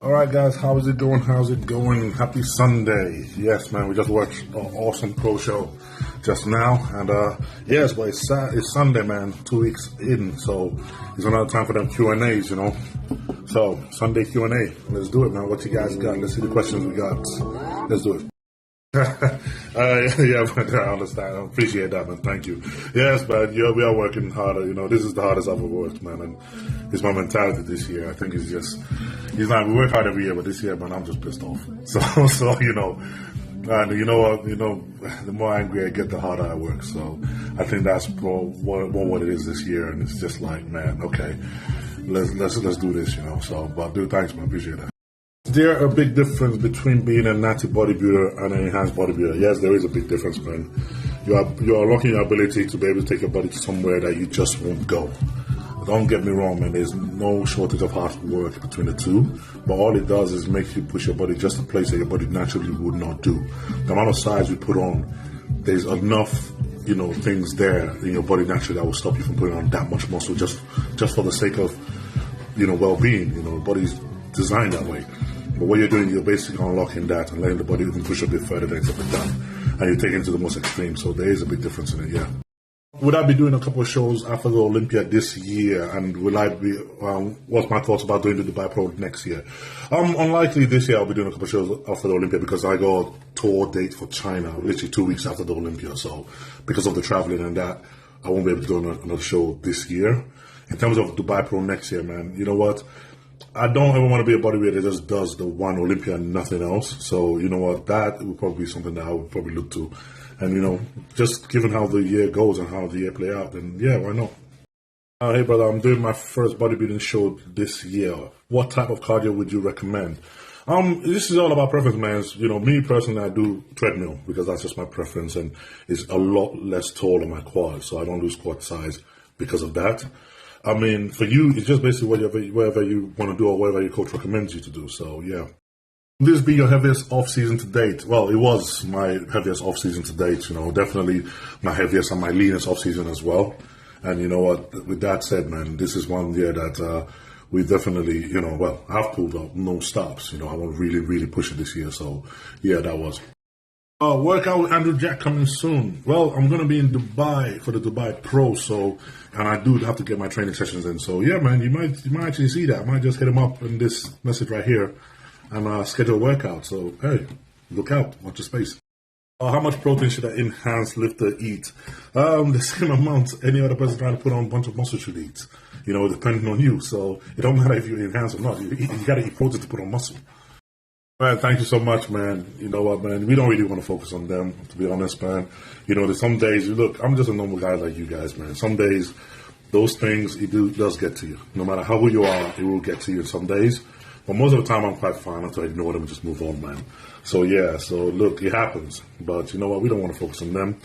All right, guys, how is it doing? How's it going? Happy Sunday. Yes, man, we just watched an awesome pro show just now. And yes, but it's Sunday, man, 2 weeks in. So it's another time for them Q&As, you know. So Sunday Q&A. Let's do it, man. What you guys got? Let's see the questions we got. Let's do it. Yeah, I understand. I appreciate that, man. Thank you. Yes, but yeah, we are working harder. You know, this is the hardest I've ever worked, man. And it's my mentality this year. I think it's like we work hard every year, but this year, man, I'm just pissed off. So you know, and you know what, the more angry I get, the harder I work. So I think that's what it is this year. And it's just like, man, okay, let's do this, you know. So, but dude, thanks, man. Appreciate that. Is there a big difference between being a natty bodybuilder and an enhanced bodybuilder? Yes, there is a big difference, man. You are unlocking your ability to be able to take your body to somewhere that you just won't go. Don't get me wrong, man. There's no shortage of hard work between the two, but all it does is make you push your body just a place that your body naturally would not do. The amount of size you put on, there's enough, things there in your body naturally that will stop you from putting on that much muscle just for the sake of, well-being. The body's designed that way. But what you're doing, you're basically unlocking that and letting the body even push a bit further than it's up and down. And you're taking it to the most extreme. So there is a big difference in it, yeah. Would I be doing a couple of shows after the Olympia this year? And will I be, what's my thoughts about doing the Dubai Pro next year? Unlikely this year I'll be doing a couple of shows after the Olympia because I got a tour date for China literally 2 weeks after the Olympia. So because of the traveling and that, I won't be able to do another show this year. In terms of Dubai Pro next year, man, you know what? I don't ever want to be a bodybuilder that just does the one Olympia and nothing else. So, you know what, that would probably be something that I would probably look to. And, just given how the year goes and how the year play out, then yeah, why not? Hey, brother, I'm doing my first bodybuilding show this year. What type of cardio would you recommend? This is all about preference, man. Me personally, I do treadmill because that's just my preference and it's a lot less tall on my quad. So I don't lose quad size because of that. I mean, for you, it's just basically whatever you want to do or whatever your coach recommends you to do. So, yeah. Will this be your heaviest off-season to date? Well, it was my heaviest off-season to date, definitely my heaviest and my leanest off-season as well. And you know what, with that said, man, this is one year that we definitely, I've pulled up no stops. I want to really, really push it this year. So, yeah, that was. Workout with Andrew Jack coming soon. Well, I'm going to be in Dubai for the Dubai Pro, and I do have to get my training sessions in. So, yeah, man, you might actually see that. I might just hit him up in this message right here and schedule a workout. So, hey, look out. Watch your space. How much protein should an enhanced lifter eat? The same amount any other person trying to put on a bunch of muscle should eat, depending on you. So, it don't matter if you're enhanced or not. You got to eat protein to put on muscle. Man, thank you so much, man. You know what, man? We don't really want to focus on them, to be honest, man. There's some days, look, I'm just a normal guy like you guys, man. Some days, those things, does get to you. No matter how good you are, it will get to you some days. But most of the time, I'm quite fine until I ignore them and just move on, man. So, yeah, look, it happens. But you know what? We don't want to focus on them.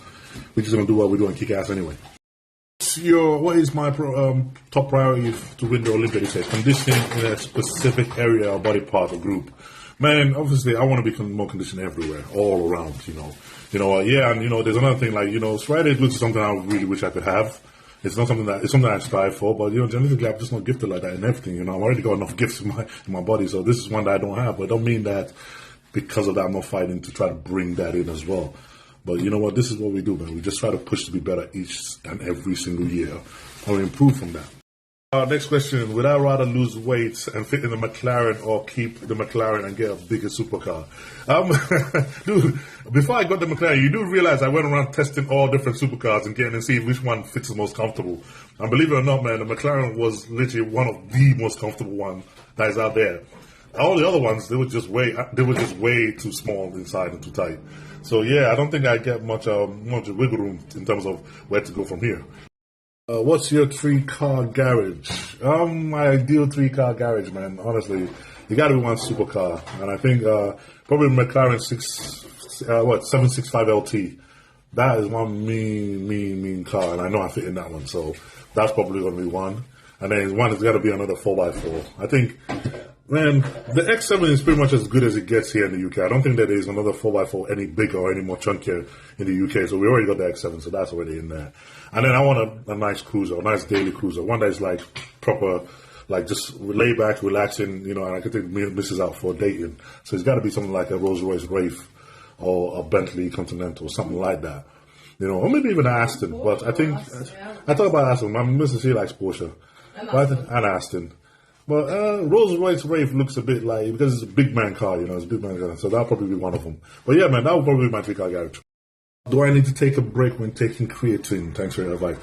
We're just going to do what we do and kick ass anyway. What is my top priority to win the Olympia this year? Conditioning in a specific area or body part or group. Man, obviously, I want to be more conditioned everywhere, all around, yeah, and, there's another thing, like, striated glutes is something I really wish I could have. It's something I strive for, but, genetically, I'm just not gifted like that in everything, I've already got enough gifts in my body, so this is one that I don't have, but it don't mean that because of that I'm not fighting to try to bring that in as well. But you know what, this is what we do, man. We just try to push to be better each and every single year, and we improve from that. Next question, would I rather lose weight and fit in the McLaren or keep the McLaren and get a bigger supercar? Dude, before I got the McLaren, you do realize I went around testing all different supercars and getting to see which one fits the most comfortable. And believe it or not, man, the McLaren was literally one of the most comfortable one that is out there. All the other ones, they were just way too small inside and too tight. So yeah, I don't think I get much wiggle room in terms of where to go from here. What's your 3-car garage? My ideal 3-car garage, man. Honestly, you got to be one supercar, and I think probably McLaren 765 LT. That is one mean car, and I know I fit in that one, so that's probably going to be one. And then one has got to be another 4x4. I think, man, the X7 is pretty much as good as it gets here in the UK. I don't think that there is another 4x4 any bigger or any more chunkier in the UK. So we already got the X7, so that's already in there. And then I want a nice cruiser, a nice daily cruiser, one that is like proper like just lay back, relaxing, and I could take misses out for dating. So it's got to be something like a Rolls Royce Wraith or a Bentley Continental, something like that. Or maybe even an Aston. But I think, I thought about Aston. My missus, she likes Porsche. And Aston. But Rolls Royce Wraith looks a bit like, because it's a big man car, it's a big man car. So that'll probably be one of them. But yeah, man, that would probably be my 3-car garage. Do I need to take a break when taking creatine? Thanks for your advice.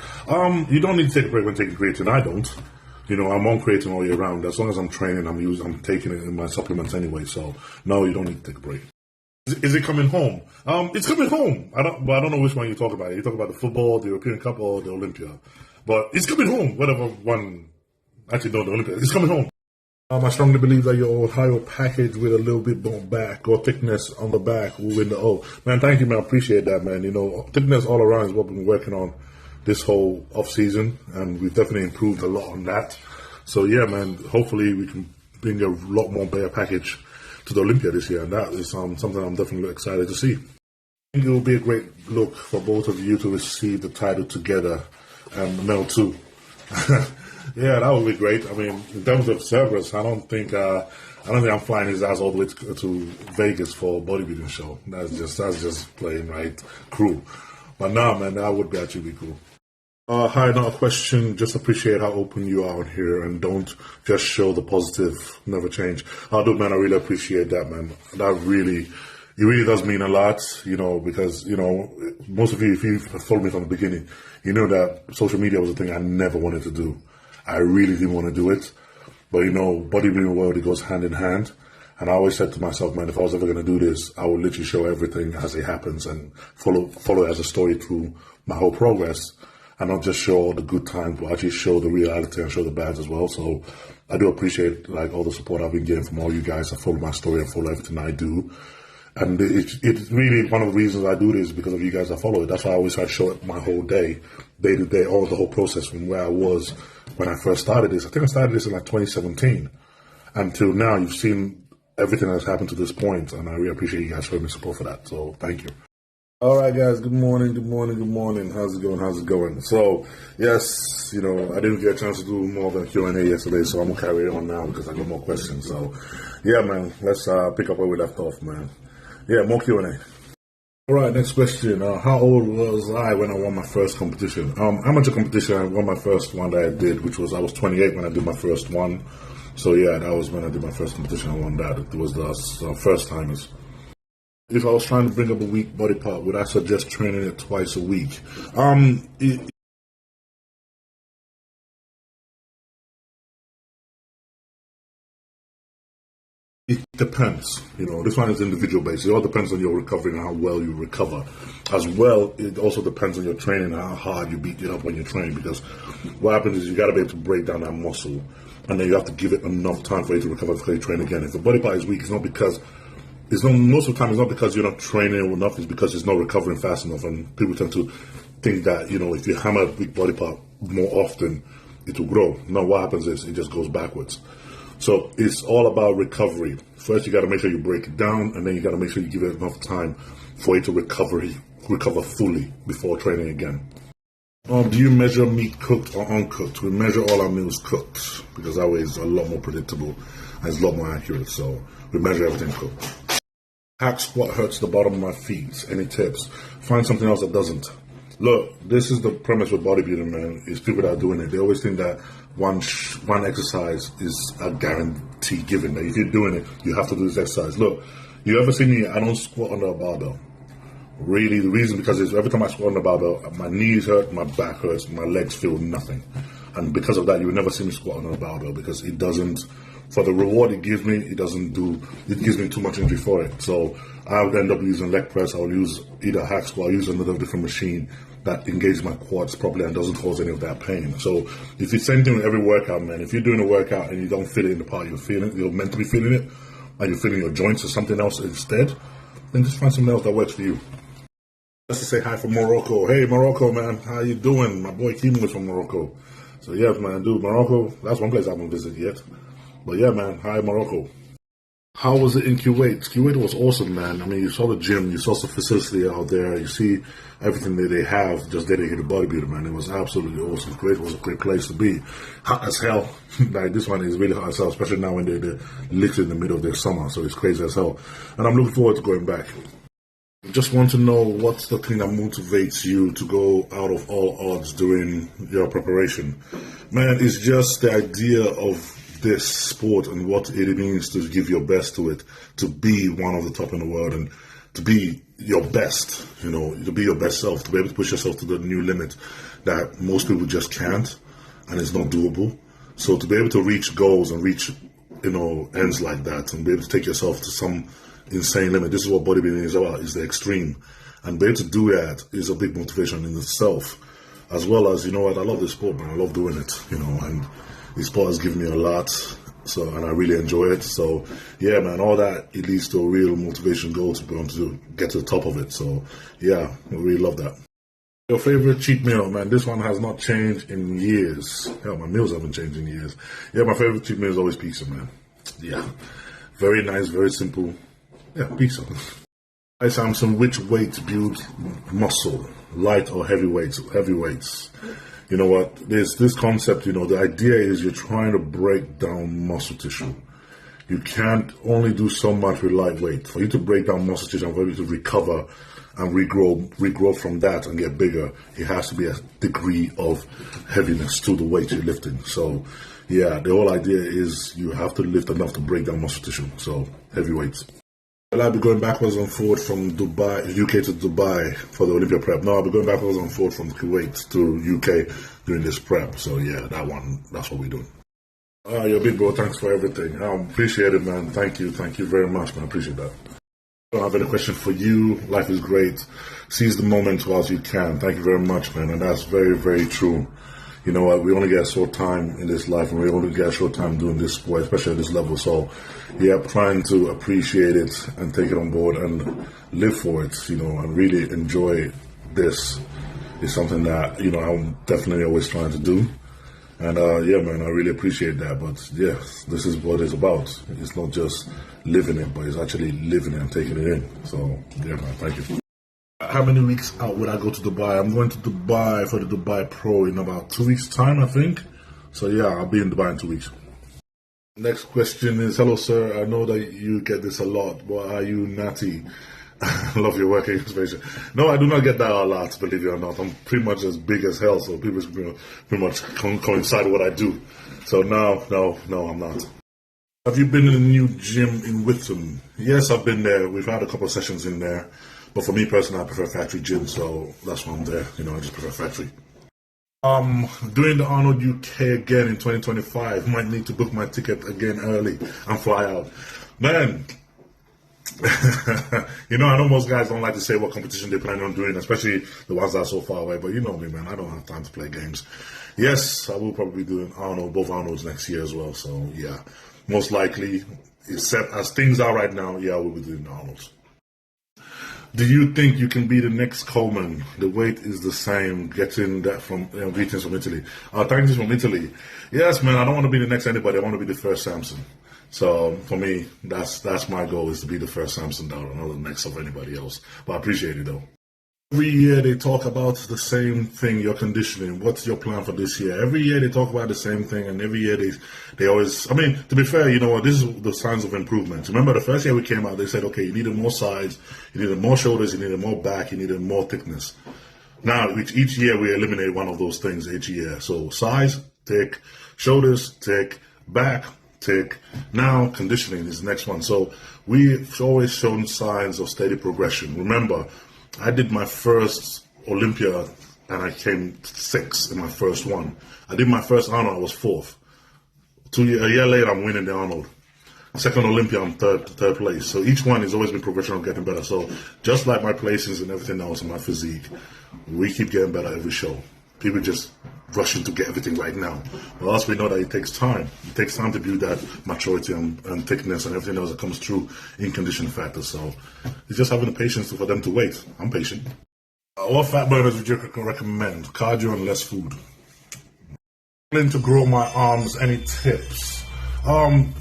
You don't need to take a break when taking creatine. I don't. I'm on creatine all year round. As long as I'm training, I'm taking it in my supplements anyway. So no, you don't need to take a break. Is it coming home? It's coming home. I don't know which one you talk about. You talk about the football, the European Cup, or the Olympia. But it's coming home. Whatever one. Actually, no, the Olympia. It's coming home. I strongly believe that your Ohio package with a little bit more back or thickness on the back will win the O. Man, thank you, man. I appreciate that, man. Thickness all around is what we've been working on this whole off season, and we've definitely improved a lot on that. So yeah, man. Hopefully, we can bring a lot more better package to the Olympia this year, and that is something I'm definitely excited to see. I think it will be a great look for both of you to receive the title together, and Mel too. Yeah, that would be great. I mean, in terms of Cerberus, I don't think I'm flying his ass all the way to Vegas for a bodybuilding show. That's just plain right crew. But nah, man, that would actually be cool. Hi, not a question. Just appreciate how open you are on here, and don't just show the positive, never change. Dude, man, I really appreciate that, man. It really does mean a lot, because, most of you, if you followed me from the beginning, you know that social media was a thing I never wanted to do. I really didn't want to do it. But, bodybuilding world, it goes hand in hand. And I always said to myself, man, if I was ever going to do this, I would literally show everything as it happens and follow it as a story through my whole progress. And not just show all the good times, but actually show the reality and show the bads as well. So I do appreciate, all the support I've been getting from all you guys that follow my story and follow everything I do. And it's really one of the reasons I do this, because of you guys that follow it. That's why I always try to show it my whole day to day, all the whole process from where I was when I first started this. I think I started this in 2017. Until now, you've seen everything that's happened to this point, and I really appreciate you guys showing me support for that. So thank you. All right, guys. Good morning. How's it going? So, yes, I didn't get a chance to do more than Q&A yesterday, so I'm going to carry it on now because I got more questions. So, yeah, man, let's pick up where we left off, man. Yeah, more Q&A. All right, next question. How old was I when I won my first competition? Amateur competition, I won my first one that I did, which was I was 28 when I did my first one. So, yeah, that was when I did my first competition. I won that. It was the first timers. If I was trying to bring up a weak body part, would I suggest training it twice a week? It depends. This one is individual based. It all depends on your recovery and how well you recover. As well, it also depends on your training and how hard you beat it up when you train. Because what happens is you got to be able to break down that muscle, and then you have to give it enough time for you to recover before you train again. If the body part is weak, it's not because most of the time it's not because you're not training enough. It's because it's not recovering fast enough, and people tend to think that if you hammer a weak body part more often, it will grow. No, what happens is it just goes backwards. So it's all about recovery. First, you got to make sure you break it down, and then you got to make sure you give it enough time for it to recover fully before training again. Do you measure meat cooked or uncooked? We measure all our meals cooked, because that way it's a lot more predictable and it's a lot more accurate. So we measure everything cooked. Hack squat hurts the bottom of my feet. Any tips? Find something else that doesn't. Look, this is the premise with bodybuilding, man, is people that are doing it. They always think that one exercise is a guarantee given. That if you're doing it, you have to do this exercise. Look, you ever see me, I don't squat under a barbell. Really, the reason because is every time I squat under a barbell, my knees hurt, my back hurts, my legs feel nothing. And because of that, you will never see me squat under a barbell, because it doesn't, for the reward it gives me, it gives me too much injury for it. So I would end up using leg press. I'll use either hack squat, I'll use another different machine that engages my quads properly and doesn't cause any of that pain. So if it's the same thing with every workout, man, if you're doing a workout and you don't feel it in the part you're meant to be feeling it, and you're feeling your joints or something else instead, then just find something else that works for you. Let's just say hi from Morocco. Hey, Morocco, man, how you doing? My boy Kim was from Morocco. So yeah, man, dude, Morocco, that's one place I haven't visited yet. But yeah, man, hi, Morocco. How was it in Kuwait? Kuwait was awesome, man. I mean, you saw the gym, you saw the facility out there, you see everything that they have just dedicated to bodybuilding, man. It was absolutely awesome. Kuwait was a great place to be. Hot as hell. Like, this one is really hot as hell, especially now when they're literally in the middle of their summer, so it's crazy as hell. And I'm looking forward to going back. Just want to know what's the thing that motivates you to go out of all odds during your preparation. Man, it's just the idea of this sport and what it means to give your best to it, to be one of the top in the world and to be your best, you know, to be your best self, to be able to push yourself to the new limit that most people just can't and it's not doable. So to be able to reach goals and reach, you know, ends like that and be able to take yourself to some insane limit. This is what bodybuilding is about, is the extreme. And be able to do that is a big motivation in itself. As well as, you know what, I love this sport, man. I love doing it, you know, and this sport has given me a lot, so, and I really enjoy it. So, yeah, man, all that, it leads to a real motivation goal to be able to get to the top of it. So, yeah, I really love that. Your favorite cheat meal, man? This one has not changed in years. Hell, my meals haven't changed in years. Yeah, my favorite cheat meal is always pizza, man. Yeah, very nice, very simple. Yeah, pizza. Hi, Samson, which weight builds muscle? Light or heavy weights? Heavy weights. You know what, there's this concept, you know, the idea is you're trying to break down muscle tissue. You can't only do so much with lightweight. For you to break down muscle tissue and for you to recover and regrow from that and get bigger, it has to be a degree of heaviness to the weight you're lifting. So, yeah, the whole idea is you have to lift enough to break down muscle tissue. So, heavy weights. Will I be going backwards and forward from Dubai, UK to Dubai for the Olympia prep? No, I'll be going backwards and forward from Kuwait to UK during this prep. So yeah, that one, that's what we're doing. You're big bro, thanks for everything. I appreciate it, man. Thank you very much, man. I appreciate that. I don't have any question for you. Life is great. Seize the moment whilst you can. Thank you very much, man. And that's very, very true. You know what, we only get a short time in this life and we only get a short time doing this sport, especially at this level. So, yeah, trying to appreciate it and take it on board and live for it, you know, and really enjoy this is something that, you know, I'm definitely always trying to do. And, yeah, man, I really appreciate that. But, yeah, this is what it's about. It's not just living it, but it's actually living it and taking it in. So, yeah, man, thank you. How many weeks out would I go to Dubai? I'm going to Dubai for the Dubai Pro in about 2 weeks' time, I think. So, yeah, I'll be in Dubai in 2 weeks. Next question is, hello, sir. I know that you get this a lot, but are you natty? I love your working inspiration. No, I do not get that a lot, believe it or not. I'm pretty much as big as hell, so people pretty much coincide with what I do. So, no, I'm not. Have you been in a new gym in Witham? Yes, I've been there. We've had a couple of sessions in there. But for me personally, I prefer factory gym, so that's why I'm there. You know, I just prefer factory. Doing the Arnold UK again in 2025. Might need to book my ticket again early and fly out. Man, you know, I know most guys don't like to say what competition they plan on doing, especially the ones that are so far away. But you know me, man, I don't have time to play games. Yes, I will probably be doing both Arnolds next year as well. So yeah, most likely, except as things are right now, yeah, I will be doing the Arnolds. Do you think you can be the next Coleman? The weight is the same. Getting that from greetings from Italy. Thanks from Italy. Yes, man. I don't want to be the next anybody. I want to be the first Samson. So for me, that's my goal, is to be the first Samson Dauda, not the next of anybody else. But I appreciate it though. Every year they talk about the same thing, your conditioning. What's your plan for this year? Every year they talk about the same thing, and every year they always, I mean, to be fair, you know what, this is the signs of improvement. Remember the first year we came out, they said, okay, you needed more sides, you needed more shoulders, you needed more back, you needed more thickness. Now, each year we eliminate one of those things each year. So size, thick, shoulders, thick, back, thick. Now conditioning is the next one. So we've always shown signs of steady progression. Remember, I did my first Olympia and I came 6th in my first one. I did my first Arnold, I was 4th. A year later, I'm winning the Arnold. Second Olympia, I'm third place. So each one has always been progression of getting better. So just like my placings and everything else in my physique, we keep getting better every show. People just rushing to get everything right now. But also we know that it takes time. It takes time to build that maturity and thickness and everything else that comes through in condition factors. So it's just having the patience for them to wait. I'm patient. What fat burners would you recommend? Cardio and less food. Planning to grow my arms. Any tips?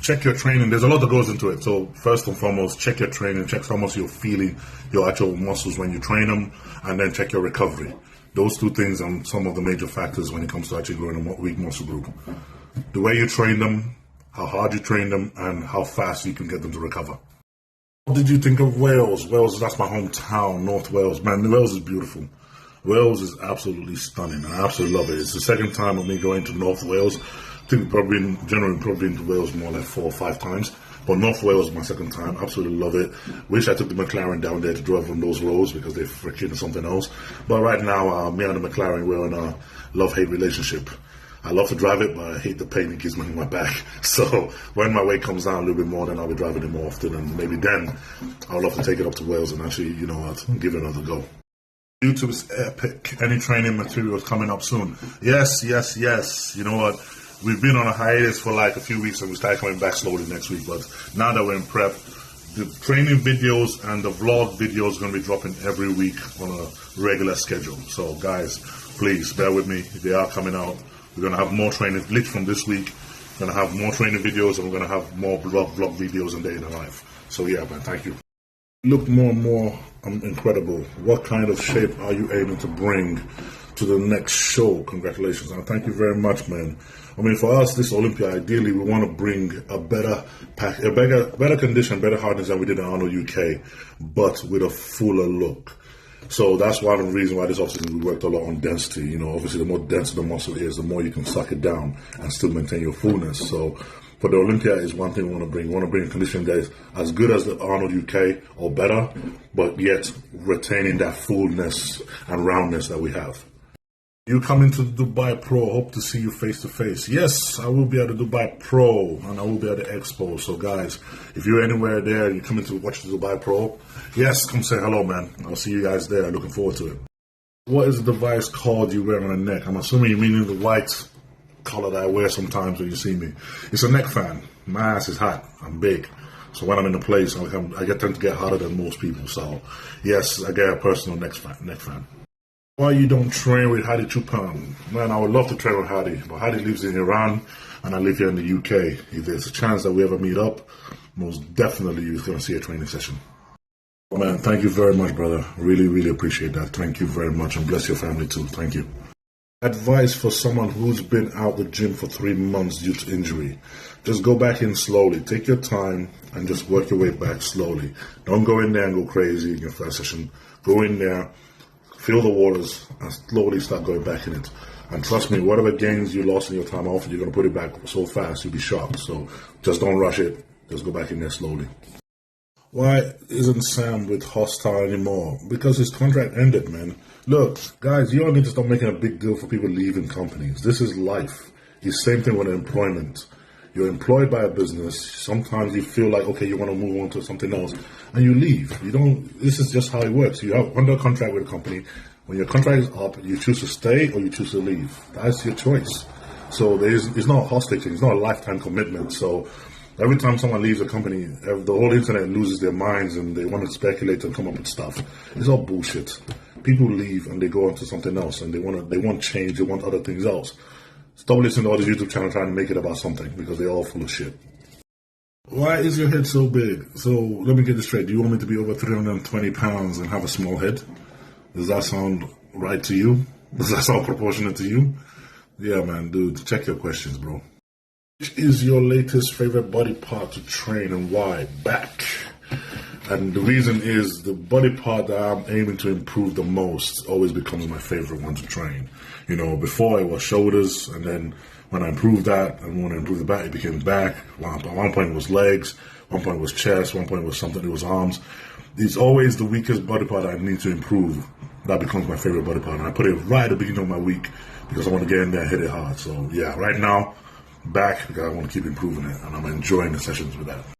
Check your training. There's a lot that goes into it. So first and foremost, check your training. Check how much you're feeling your actual muscles when you train them, and then check your recovery. Those two things are some of the major factors when it comes to actually growing a weak muscle group. The way you train them, how hard you train them, and how fast you can get them to recover. What did you think of Wales? Wales, that's my hometown, North Wales. Man, Wales is beautiful. Wales is absolutely stunning. I absolutely love it. It's the second time of me going to North Wales. I think generally been to Wales more like 4 or 5 times. But North Wales is my second time. Absolutely love it. Wish I took the McLaren down there to drive on those roads because they're freaking something else. But right now, me and the McLaren, we're in a love-hate relationship. I love to drive it, but I hate the pain it gives me in my back. So when my weight comes down a little bit more, then I'll be driving it more often. And maybe then I'll love to take it up to Wales and actually, give it another go. YouTube is epic. Any training materials coming up soon? Yes. You know what? We've been on a hiatus for like a few weeks and we start coming back slowly next week. But now that we're in prep, the training videos and the vlog videos are going to be dropping every week on a regular schedule. So guys, please bear with me. They are coming out. We're going to have more training lit from this week. We're going to have more training videos and we're going to have more vlog videos and day in the life. So yeah, man, thank you. Look more and more incredible. What kind of shape are you aiming to bring to the next show? Congratulations, and thank you very much, man. I mean, for us, this Olympia, ideally, we want to bring a better condition, better hardness than we did in Arnold UK, but with a fuller look. So that's one of the reasons why this offseason we worked a lot on density. Obviously, the more denser the muscle is, the more you can suck it down and still maintain your fullness. So for the Olympia is one thing we want to bring. We want to bring a condition that is as good as the Arnold UK or better, but yet retaining that fullness and roundness that we have. You coming to the Dubai Pro, hope to see you face to face. Yes, I will be at the Dubai Pro and I will be at the Expo. So guys, if you're anywhere there and you're coming to watch the Dubai Pro, yes, come say hello, man. I'll see you guys there. Looking forward to it. What is the device called you wear on the neck? I'm assuming you mean the white color that I wear sometimes when you see me. It's a neck fan. My ass is hot. I'm big. So when I'm in a place, I tend to get hotter than most people. So yes, I get a personal neck fan. Why you don't train with Hadi Chupan? Man, I would love to train with Hadi, but Hadi lives in Iran and I live here in the UK. If there's a chance that we ever meet up, most definitely you're going to see a training session. Man, thank you very much, brother. Really, really appreciate that. Thank you very much, and bless your family too. Thank you. Advice for someone who's been out the gym for 3 months due to injury. Just go back in slowly. Take your time and just work your way back slowly. Don't go in there and go crazy in your first session. Go in there, feel the waters, and slowly start going back in it. And trust me, whatever gains you lost in your time off, you're going to put it back so fast, you'll be shocked. So just don't rush it. Just go back in there slowly. Why isn't Sam with Hostile anymore? Because his contract ended, man. Look, guys, you all need to stop making a big deal for people leaving companies. This is life. It's the same thing with employment. You're employed by a business. Sometimes you feel like, okay, you want to move on to something else, and you leave. This is just how it works. You have under contract with a company. When your contract is up, you choose to stay or you choose to leave. That's your choice. So it's not a hostage. It's not a lifetime commitment. So every time someone leaves a company, the whole internet loses their minds and they want to speculate and come up with stuff. It's all bullshit. People leave and they go on to something else and they want change. They want other things else. Stop listening to all these YouTube channels trying to make it about something because they're all full of shit. Why is your head so big? So let me get this straight. Do you want me to be over 320 pounds and have a small head? Does that sound right to you? Does that sound proportionate to you? Yeah, man, dude, check your questions, bro. Which is your latest favorite body part to train and why? Back. And the reason is the body part that I'm aiming to improve the most always becomes my favorite one to train. Before it was shoulders, and then when I improved that and when I improved the back, it became back. At one point it was legs, one point it was chest, one point it was something, it was arms. It's always the weakest body part I need to improve. That becomes my favorite body part. And I put it right at the beginning of my week because I want to get in there and hit it hard. So yeah, right now, back because I want to keep improving it and I'm enjoying the sessions with that.